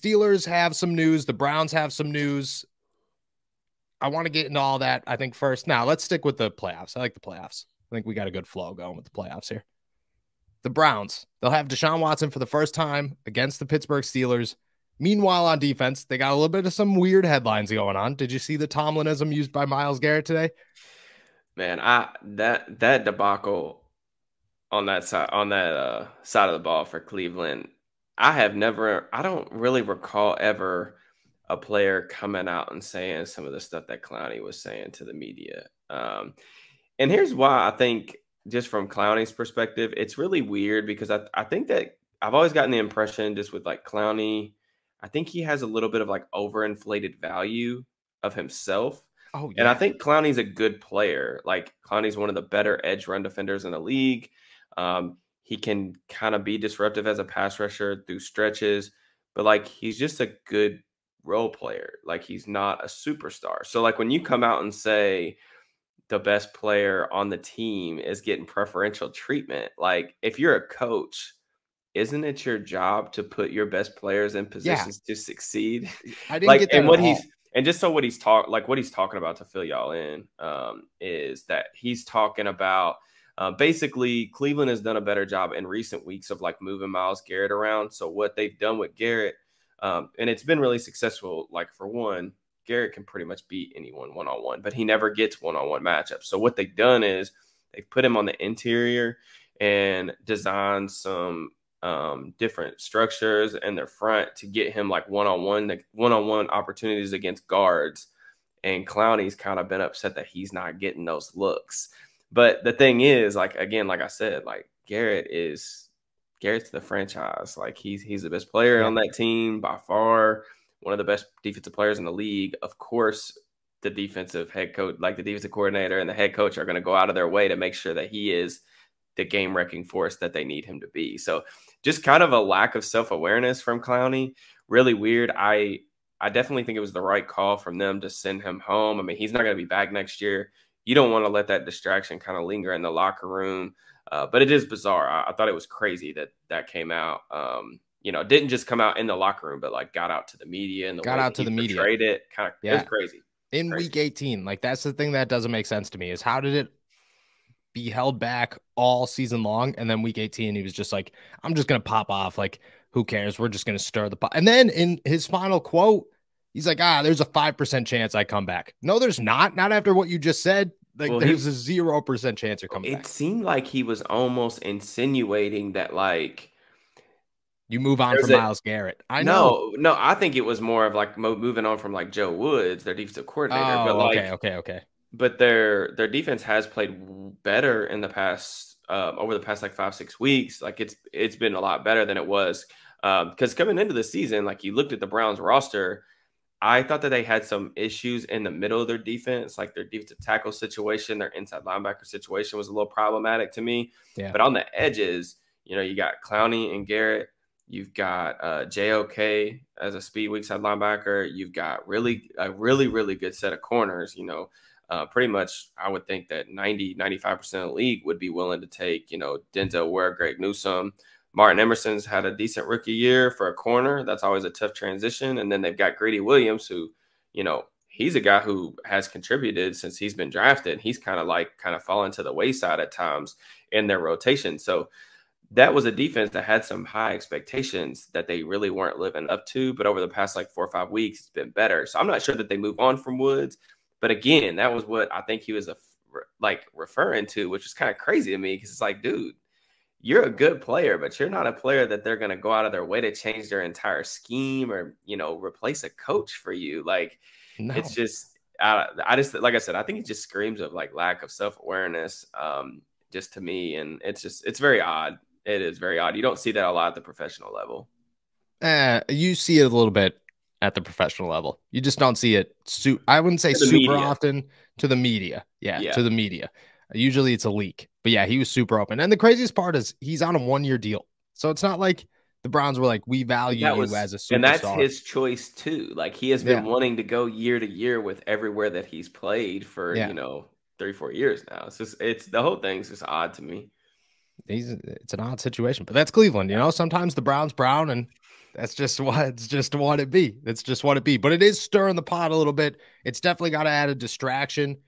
Steelers have some news. The Browns have some news. I want to get into all that, I think, first. Now, let's stick with the playoffs. I like the playoffs. I think we got a good flow going with the playoffs here. The Browns, they'll have Deshaun Watson for the first time against the Pittsburgh Steelers. Meanwhile, on defense, they got a little bit of some weird headlines going on. Did you see the Tomlinism used by Myles Garrett today? Man, that debacle on that side side of the ball for Cleveland, I don't really recall ever a player coming out and saying some of the stuff that Clowney was saying to the media. And here's why I think, just from Clowney's perspective, it's really weird because I think that I've always gotten the impression, just with like Clowney, I think he has a little bit of like overinflated value of himself. Oh, And I yeah. think Clowney's a good player. Like, Clowney's one of the better edge run defenders in the league. He can kind of be disruptive as a pass rusher through stretches, but like, he's just a good role player. Like, he's not a superstar. So like, when you come out and say the best player on the team is getting preferential treatment, like, if you're a coach, isn't it your job to put your best players in Yeah. positions to succeed? I didn't Like, get that at all. and just so what he's talking about, to fill y'all in, is that he's talking about, basically, Cleveland has done a better job in recent weeks of like moving Myles Garrett around. So what they've done with Garrett, and it's been really successful. Like, for one, Garrett can pretty much beat anyone one-on-one, but he never gets one-on-one matchups. So what they've done is they've put him on the interior and designed some different structures in their front to get him like one-on-one opportunities against guards. And Clowney's kind of been upset that he's not getting those looks. But the thing is, like, again, like I said, like, Garrett's the franchise. Like, he's the best player Yeah. on that team by far, one of the best defensive players in the league. Of course, the defensive head coach, like the defensive coordinator and the head coach, are going to go out of their way to make sure that he is the game-wrecking force that they need him to be. So just kind of a lack of self-awareness from Clowney. Really weird. I definitely think it was the right call from them to send him home. I mean, he's not going to be back next year. You don't want to let that distraction kind of linger in the locker room. But it is bizarre. I thought it was crazy that came out. It didn't just come out in the locker room, but like got out to the media, and the Got way out that to he the media. portrayed it, it was Yeah. crazy. In Crazy. week 18, like, that's the thing that doesn't make sense to me, is how did it be held back all season long? And then week 18, he was just like, I'm just going to pop off. Like, who cares? We're just going to stir the pot. And then in his final quote, he's like, there's a 5% chance I come back. No, there's not. Not after what you just said. Like, Well, there's a 0% chance you're coming it back. seemed like he was almost insinuating that, like, You move on there's from a Myles Garrett. I know. no, I think it was more of like moving on from like Joe Woods, their defensive coordinator, but Oh, okay, like, okay, okay. but their defense has played better in the past, over the past like 5-6 weeks. Like, it's been a lot better than it was, because coming into the season, like, you looked at the Browns roster, I thought that they had some issues in the middle of their defense, like their defensive tackle situation, their inside linebacker situation was a little problematic to me. Yeah. But on the edges, you got Clowney and Garrett. You've got JOK as a speed weak side linebacker. You've got a really good set of corners. Pretty much, I would think that 90-95% of the league would be willing to take, Denzel Ware, Greg Newsome. Martin Emerson's had a decent rookie year for a corner. That's always a tough transition. And then they've got Grady Williams, who, he's a guy who has contributed since he's been drafted. He's kind of fallen to the wayside at times in their rotation. So that was a defense that had some high expectations that they really weren't living up to. But over the past like 4 or 5 weeks, it's been better. So I'm not sure that they move on from Woods. But again, that was what I think he was referring to, which is kind of crazy to me, because it's like, dude, you're a good player, but you're not a player that they're going to go out of their way to change their entire scheme or, replace a coach for you. Like, No. it's just, I just, like I said, I think it just screams of like lack of self-awareness, just to me. And it's very odd. It is very odd. You don't see that a lot at the professional level. You see it a little bit at the professional level. You just don't see it. I wouldn't say To the super media. often to the media. Yeah, Yeah. to the media. Usually it's a leak. But yeah, he was super open. And the craziest part is he's on a 1-year deal. So it's not like the Browns were like, we value you as a And that's superstar. his choice too. Like, he has been Yeah. wanting to go year to year with everywhere that he's played for, Yeah. 3-4 years now. It's the whole thing's just odd to me. It's an odd situation. But that's Cleveland, Sometimes the Browns brown and That's just what it be. That's just what it be. But it is stirring the pot a little bit. It's definitely got to add a distraction.